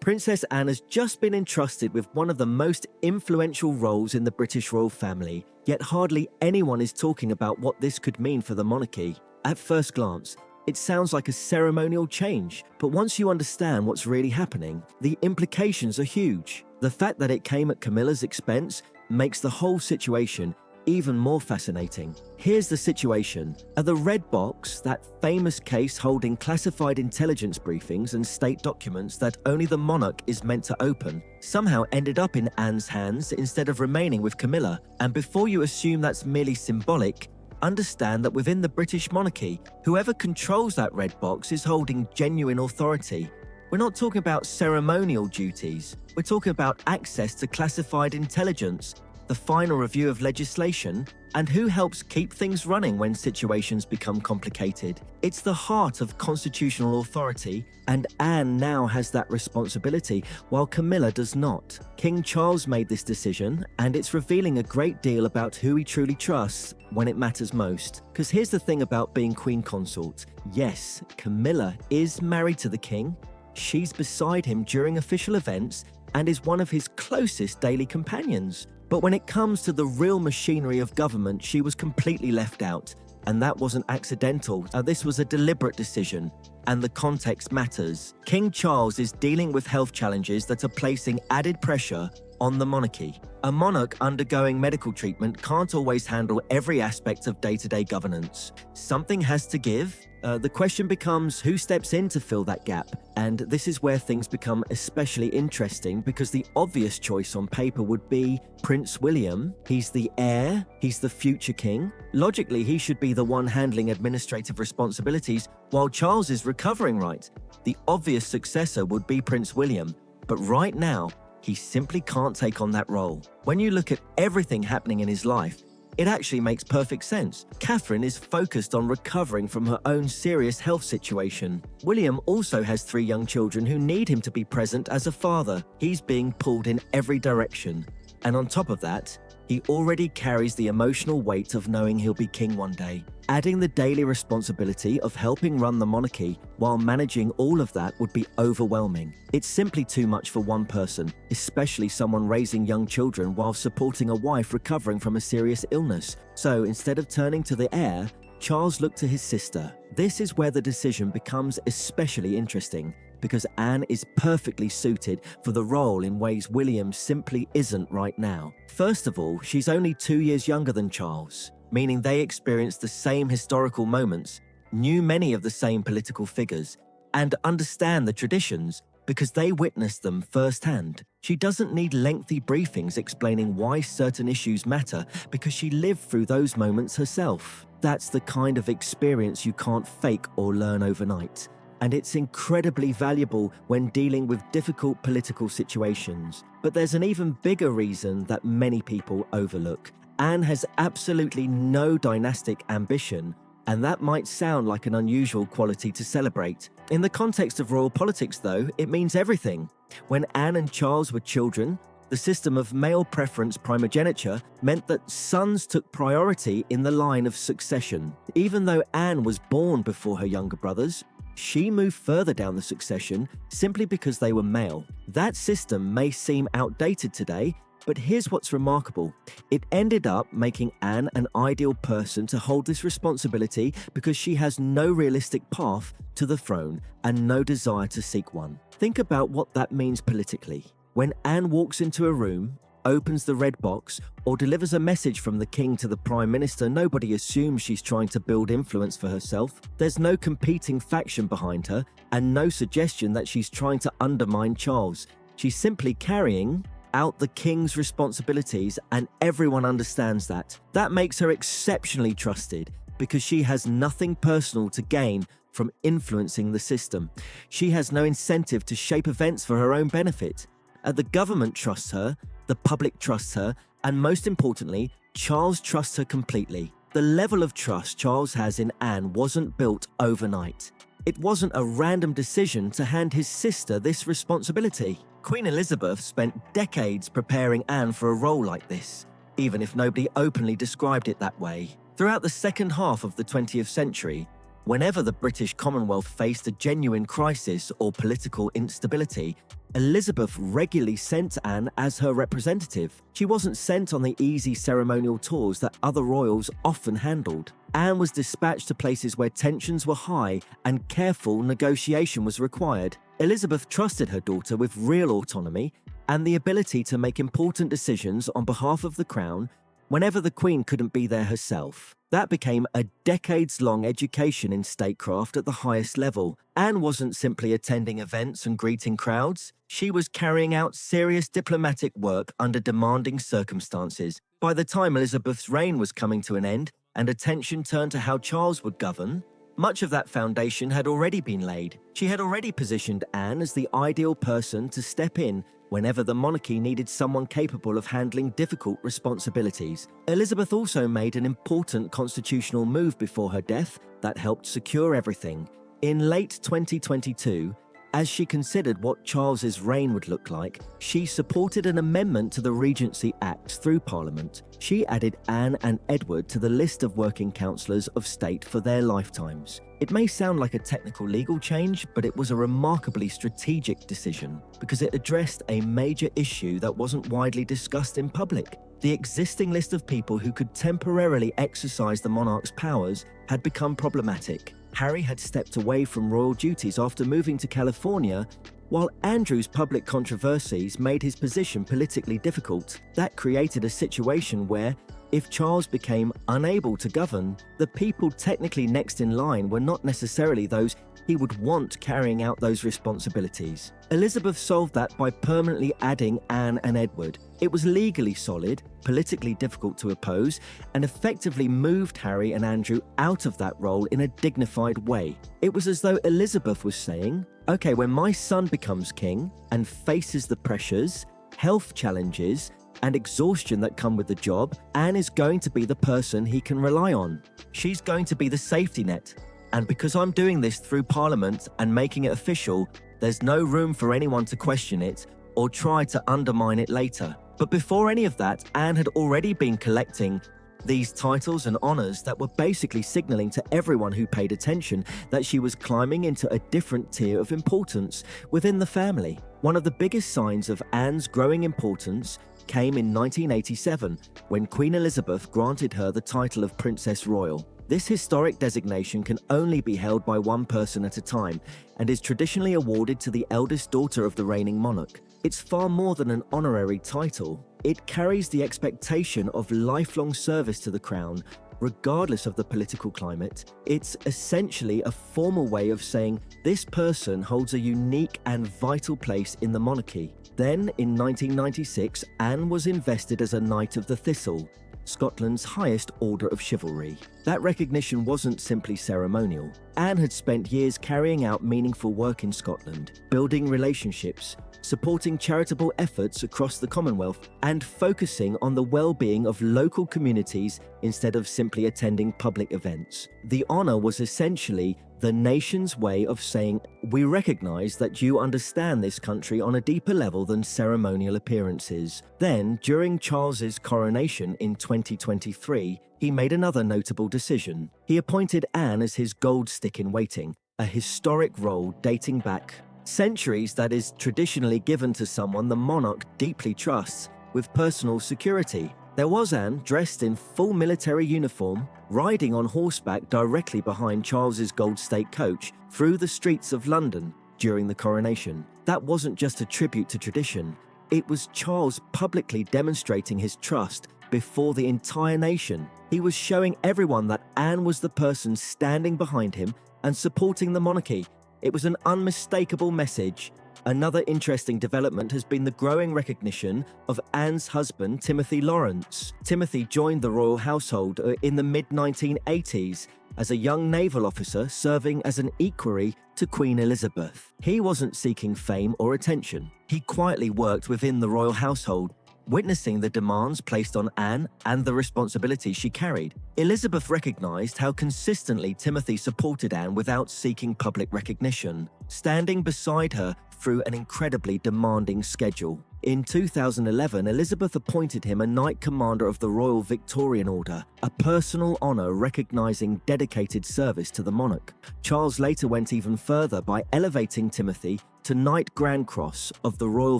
Princess Anne has just been entrusted with one of the most influential roles in the British royal family, yet hardly anyone is talking about what this could mean for the monarchy. At first glance, it sounds like a ceremonial change, but once you understand what's really happening, the implications are huge. The fact that it came at Camilla's expense makes the whole situation even more fascinating. Here's the situation. At the Red Box, that famous case holding classified intelligence briefings and state documents that only the monarch is meant to open, somehow ended up in Anne's hands instead of remaining with Camilla. And before you assume that's merely symbolic, understand that within the British monarchy, whoever controls that red box is holding genuine authority. We're not talking about ceremonial duties. We're talking about access to classified intelligence, the final review of legislation, and who helps keep things running when situations become complicated. It's the heart of constitutional authority, and Anne now has that responsibility, while Camilla does not. King Charles made this decision, and it's revealing a great deal about who he truly trusts when it matters most. Because here's the thing about being Queen Consort. Yes, Camilla is married to the king. She's beside him during official events and is one of his closest daily companions. But when it comes to the real machinery of government, she was completely left out. And that wasn't accidental. This was a deliberate decision. And the context matters. King Charles is dealing with health challenges that are placing added pressure on the monarchy. A monarch undergoing medical treatment can't always handle every aspect of day-to-day governance. Something has to give. The question becomes who steps in to fill that gap. And this is where things become especially interesting, because the obvious choice on paper would be Prince William. He's the heir, he's the future king. Logically, he should be the one handling administrative responsibilities while Charles is recovering, right? The obvious successor would be Prince William, but right now, he simply can't take on that role. When you look at everything happening in his life, it actually makes perfect sense. Catherine is focused on recovering from her own serious health situation. William also has 3 young children who need him to be present as a father. He's being pulled in every direction. And on top of that, he already carries the emotional weight of knowing he'll be king one day. Adding the daily responsibility of helping run the monarchy while managing all of that would be overwhelming. It's simply too much for one person, especially someone raising young children while supporting a wife recovering from a serious illness. So instead of turning to the heir, Charles looked to his sister. This is where the decision becomes especially interesting, because Anne is perfectly suited for the role in ways William simply isn't right now. First of all, she's only 2 years younger than Charles, meaning they experienced the same historical moments, knew many of the same political figures, and understand the traditions because they witnessed them firsthand. She doesn't need lengthy briefings explaining why certain issues matter because she lived through those moments herself. That's the kind of experience you can't fake or learn overnight. And it's incredibly valuable when dealing with difficult political situations. But there's an even bigger reason that many people overlook. Anne has absolutely no dynastic ambition, and that might sound like an unusual quality to celebrate. In the context of royal politics, though, it means everything. When Anne and Charles were children, the system of male preference primogeniture meant that sons took priority in the line of succession. Even though Anne was born before her younger brothers, she moved further down the succession simply because they were male. That system may seem outdated today, but here's what's remarkable. It ended up making Anne an ideal person to hold this responsibility because she has no realistic path to the throne and no desire to seek one. Think about what that means politically. When Anne walks into a room, opens the red box, or delivers a message from the king to the prime minister, nobody assumes she's trying to build influence for herself. There's no competing faction behind her, and no suggestion that she's trying to undermine Charles. She's simply carrying out the king's responsibilities, and everyone understands that. That makes her exceptionally trusted because she has nothing personal to gain from influencing the system. She has no incentive to shape events for her own benefit. The government trusts her, the public trusts her, and most importantly, Charles trusts her completely. The level of trust Charles has in Anne wasn't built overnight. It wasn't a random decision to hand his sister this responsibility. Queen Elizabeth spent decades preparing Anne for a role like this, even if nobody openly described it that way. Throughout the second half of the 20th century, whenever the British Commonwealth faced a genuine crisis or political instability, Elizabeth regularly sent Anne as her representative. She wasn't sent on the easy ceremonial tours that other royals often handled. Anne was dispatched to places where tensions were high and careful negotiation was required. Elizabeth trusted her daughter with real autonomy and the ability to make important decisions on behalf of the crown whenever the Queen couldn't be there herself. That became a decades-long education in statecraft at the highest level. Anne wasn't simply attending events and greeting crowds. She was carrying out serious diplomatic work under demanding circumstances. By the time Elizabeth's reign was coming to an end and attention turned to how Charles would govern, much of that foundation had already been laid. She had already positioned Anne as the ideal person to step in whenever the monarchy needed someone capable of handling difficult responsibilities. Elizabeth also made an important constitutional move before her death that helped secure everything. In late 2022, as she considered what Charles's reign would look like, she supported an amendment to the Regency Act through Parliament. She added Anne and Edward to the list of working councillors of state for their lifetimes. It may sound like a technical legal change, but it was a remarkably strategic decision because it addressed a major issue that wasn't widely discussed in public. The existing list of people who could temporarily exercise the monarch's powers had become problematic. Harry had stepped away from royal duties after moving to California, while Andrew's public controversies made his position politically difficult. That created a situation where, if Charles became unable to govern, the people technically next in line were not necessarily those he would want carrying out those responsibilities. Elizabeth solved that by permanently adding Anne and Edward. It was legally solid, politically difficult to oppose, and effectively moved Harry and Andrew out of that role in a dignified way. It was as though Elizabeth was saying, okay, when my son becomes king and faces the pressures, health challenges, and exhaustion that come with the job, Anne is going to be the person he can rely on. She's going to be the safety net. And because I'm doing this through Parliament and making it official, there's no room for anyone to question it or try to undermine it later. But before any of that, Anne had already been collecting these titles and honours that were basically signalling to everyone who paid attention that she was climbing into a different tier of importance within the family. One of the biggest signs of Anne's growing importance came in 1987, when Queen Elizabeth granted her the title of Princess Royal. This historic designation can only be held by one person at a time and is traditionally awarded to the eldest daughter of the reigning monarch. It's far more than an honorary title. It carries the expectation of lifelong service to the crown, regardless of the political climate. It's essentially a formal way of saying this person holds a unique and vital place in the monarchy. Then, in 1996, Anne was invested as a Knight of the Thistle, Scotland's highest order of chivalry. That recognition wasn't simply ceremonial. Anne had spent years carrying out meaningful work in Scotland, building relationships, supporting charitable efforts across the Commonwealth, and focusing on the well-being of local communities instead of simply attending public events. The honour was essentially the nation's way of saying, we recognise that you understand this country on a deeper level than ceremonial appearances. Then, during Charles's coronation in 2023, he made another notable decision. He appointed Anne as his gold stick in waiting, a historic role dating back centuries that is traditionally given to someone the monarch deeply trusts with personal security. There was Anne, dressed in full military uniform, riding on horseback directly behind Charles's gold state coach through the streets of London during the coronation. That wasn't just a tribute to tradition. It was Charles publicly demonstrating his trust before the entire nation. He was showing everyone that Anne was the person standing behind him and supporting the monarchy. It was an unmistakable message. Another interesting development has been the growing recognition of Anne's husband, Timothy Lawrence. Timothy joined the royal household in the mid-1980s as a young naval officer serving as an equerry to Queen Elizabeth. He wasn't seeking fame or attention. He quietly worked within the royal household, witnessing the demands placed on Anne and the responsibilities she carried. Elizabeth recognized how consistently Timothy supported Anne without seeking public recognition, standing beside her through an incredibly demanding schedule. In 2011, Elizabeth appointed him a Knight Commander of the Royal Victorian Order, a personal honour recognising dedicated service to the monarch. Charles later went even further by elevating Timothy to Knight Grand Cross of the Royal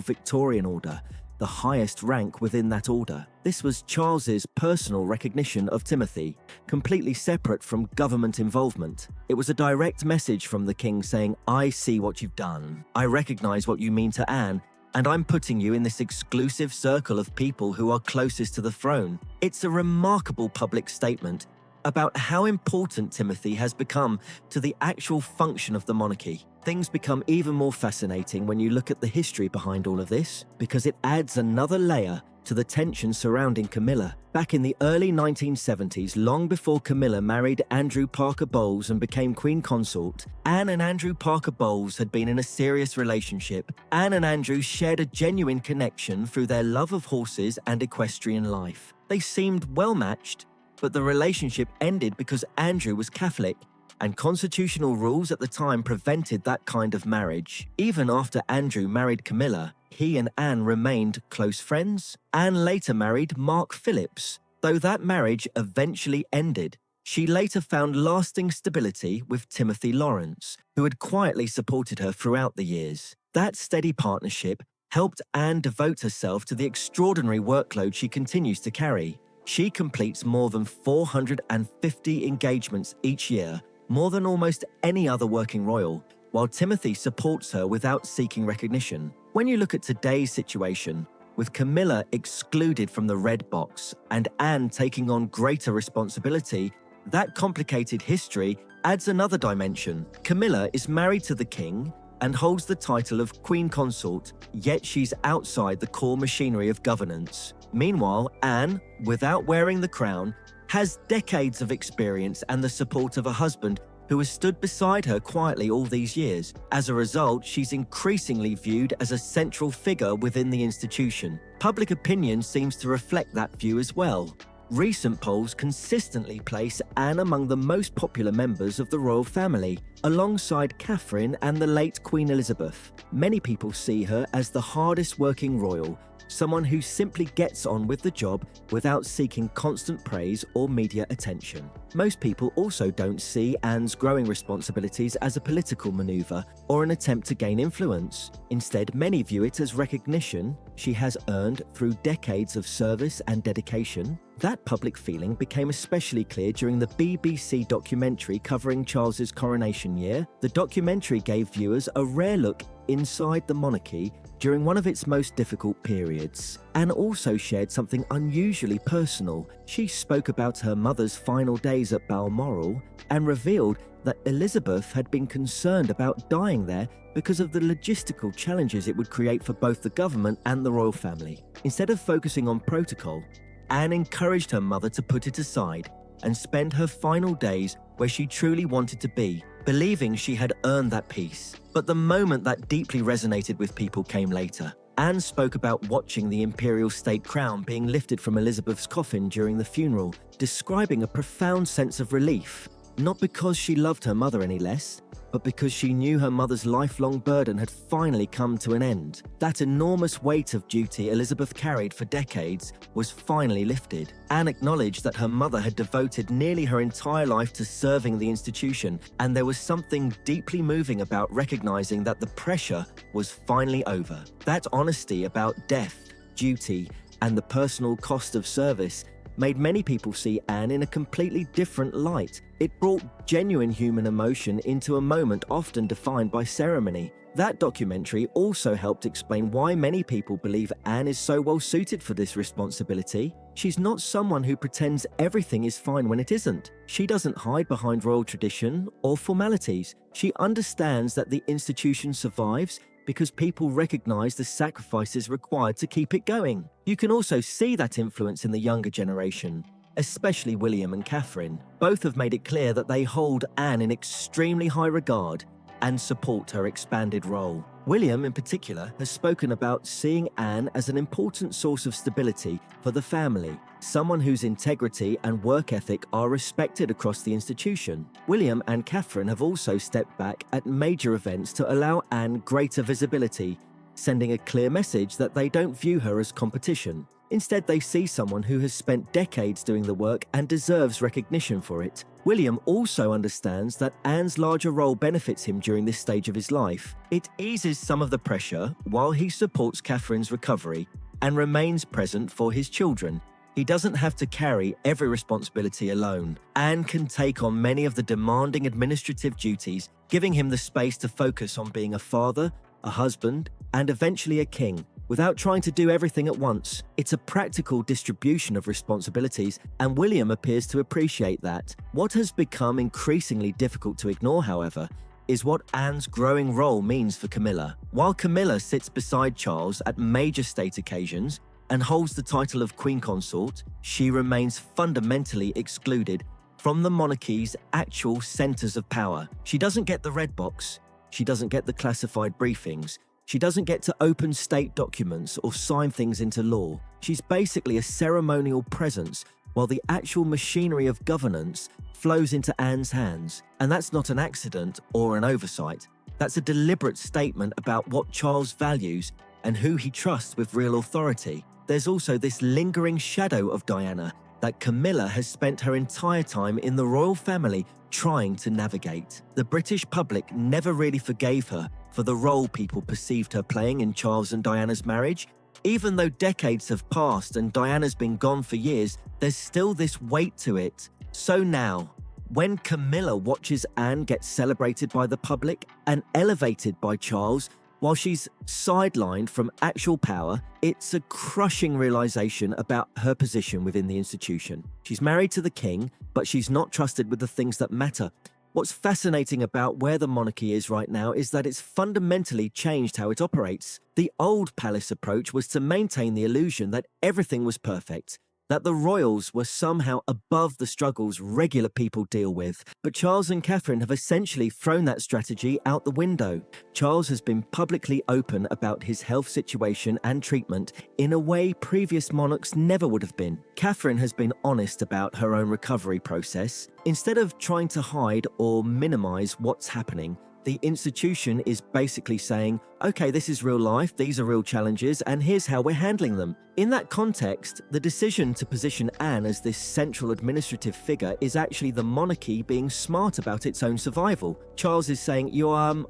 Victorian Order, the highest rank within that order. This was Charles's personal recognition of Timothy, completely separate from government involvement. It was a direct message from the king saying, "I see what you've done. I recognise what you mean to Anne, and I'm putting you in this exclusive circle of people who are closest to the throne." It's a remarkable public statement about how important Timothy has become to the actual function of the monarchy. Things become even more fascinating when you look at the history behind all of this, because it adds another layer to the tension surrounding Camilla. Back in the early 1970s, long before Camilla married Andrew Parker Bowles and became Queen Consort, Anne and Andrew Parker Bowles had been in a serious relationship. Anne and Andrew shared a genuine connection through their love of horses and equestrian life. They seemed well matched, but the relationship ended because Andrew was Catholic, and constitutional rules at the time prevented that kind of marriage. Even after Andrew married Camilla, he and Anne remained close friends. Anne later married Mark Phillips. Though that marriage eventually ended, she later found lasting stability with Timothy Lawrence, who had quietly supported her throughout the years. That steady partnership helped Anne devote herself to the extraordinary workload she continues to carry. She completes more than 450 engagements each year, more than almost any other working royal, while Timothy supports her without seeking recognition. When you look at today's situation, with Camilla excluded from the red box and Anne taking on greater responsibility, that complicated history adds another dimension. Camilla is married to the king and holds the title of Queen Consort, yet she's outside the core machinery of governance. Meanwhile, Anne, without wearing the crown, has decades of experience and the support of a husband who has stood beside her quietly all these years. As a result, she's increasingly viewed as a central figure within the institution. Public opinion seems to reflect that view as well. Recent polls consistently place Anne among the most popular members of the royal family, alongside Catherine and the late Queen Elizabeth. Many people see her as the hardest working royal, someone who simply gets on with the job without seeking constant praise or media attention. Most people also don't see Anne's growing responsibilities as a political maneuver or an attempt to gain influence. Instead, many view it as recognition she has earned through decades of service and dedication. That public feeling became especially clear during the BBC documentary covering Charles's coronation year. The documentary gave viewers a rare look inside the monarchy during one of its most difficult periods. Anne also shared something unusually personal. She spoke about her mother's final days at Balmoral and revealed that Elizabeth had been concerned about dying there because of the logistical challenges it would create for both the government and the royal family. Instead of focusing on protocol, Anne encouraged her mother to put it aside and spend her final days where she truly wanted to be, believing she had earned that peace. But the moment that deeply resonated with people came later. Anne spoke about watching the imperial state crown being lifted from Elizabeth's coffin during the funeral, describing a profound sense of relief, not because she loved her mother any less, but because she knew her mother's lifelong burden had finally come to an end. That enormous weight of duty Elizabeth carried for decades was finally lifted. Anne acknowledged that her mother had devoted nearly her entire life to serving the institution, and there was something deeply moving about recognizing that the pressure was finally over. That honesty about death, duty, and the personal cost of service made many people see Anne in a completely different light. It brought genuine human emotion into a moment often defined by ceremony. That documentary also helped explain why many people believe Anne is so well suited for this responsibility. She's not someone who pretends everything is fine when it isn't. She doesn't hide behind royal tradition or formalities. She understands that the institution survives because people recognize the sacrifices required to keep it going. You can also see that influence in the younger generation, especially William and Catherine. Both have made it clear that they hold Anne in extremely high regard, and support her expanded role. William, in particular, has spoken about seeing Anne as an important source of stability for the family, someone whose integrity and work ethic are respected across the institution. William and Catherine have also stepped back at major events to allow Anne greater visibility, sending a clear message that they don't view her as competition. Instead, they see someone who has spent decades doing the work and deserves recognition for it. William also understands that Anne's larger role benefits him during this stage of his life. It eases some of the pressure while he supports Catherine's recovery and remains present for his children. He doesn't have to carry every responsibility alone. Anne can take on many of the demanding administrative duties, giving him the space to focus on being a father, a husband, and eventually a king, without trying to do everything at once. It's a practical distribution of responsibilities, and William appears to appreciate that. What has become increasingly difficult to ignore, however, is what Anne's growing role means for Camilla. While Camilla sits beside Charles at major state occasions and holds the title of Queen Consort, she remains fundamentally excluded from the monarchy's actual centers of power. She doesn't get the red box. She doesn't get the classified briefings. She doesn't get to open state documents or sign things into law. She's basically a ceremonial presence while the actual machinery of governance flows into Anne's hands. And that's not an accident or an oversight. That's a deliberate statement about what Charles values and who he trusts with real authority. There's also this lingering shadow of Diana that Camilla has spent her entire time in the royal family trying to navigate. The British public never really forgave her for the role people perceived her playing in Charles and Diana's marriage. Even though decades have passed and Diana's been gone for years, there's still this weight to it. So now, when Camilla watches Anne get celebrated by the public and elevated by Charles, while she's sidelined from actual power, it's a crushing realization about her position within the institution. She's married to the king, but she's not trusted with the things that matter. What's fascinating about where the monarchy is right now is that it's fundamentally changed how it operates. The old palace approach was to maintain the illusion that everything was perfect, that the royals were somehow above the struggles regular people deal with. But Charles and Catherine have essentially thrown that strategy out the window. Charles has been publicly open about his health situation and treatment in a way previous monarchs never would have been. Catherine has been honest about her own recovery process. Instead of trying to hide or minimize what's happening, the institution is basically saying, okay, this is real life, these are real challenges, and here's how we're handling them. In that context, the decision to position Anne as this central administrative figure is actually the monarchy being smart about its own survival. Charles is saying,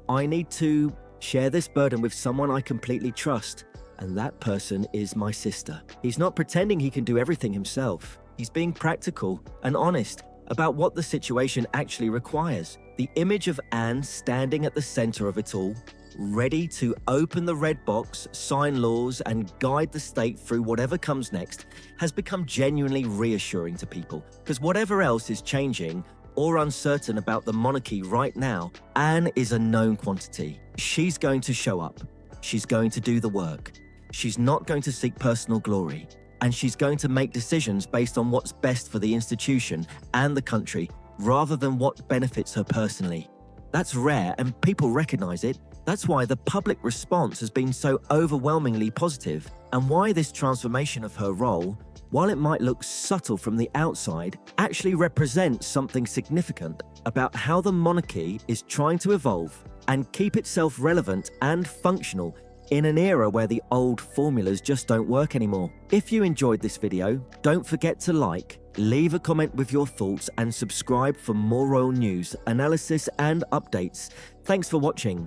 I need to share this burden with someone I completely trust, and that person is my sister. He's not pretending he can do everything himself. He's being practical and honest about what the situation actually requires. The image of Anne standing at the center of it all, ready to open the red box, sign laws, and guide the state through whatever comes next, has become genuinely reassuring to people. Because whatever else is changing or uncertain about the monarchy right now, Anne is a known quantity. She's going to show up. She's going to do the work. She's not going to seek personal glory. And she's going to make decisions based on what's best for the institution and the country, rather than what benefits her personally. That's rare, and people recognize it. That's why the public response has been so overwhelmingly positive, and why this transformation of her role, while it might look subtle from the outside, actually represents something significant about how the monarchy is trying to evolve and keep itself relevant and functional in an era where the old formulas just don't work anymore. If you enjoyed this video, don't forget to like, leave a comment with your thoughts, and subscribe for more royal news, analysis, and updates. Thanks for watching.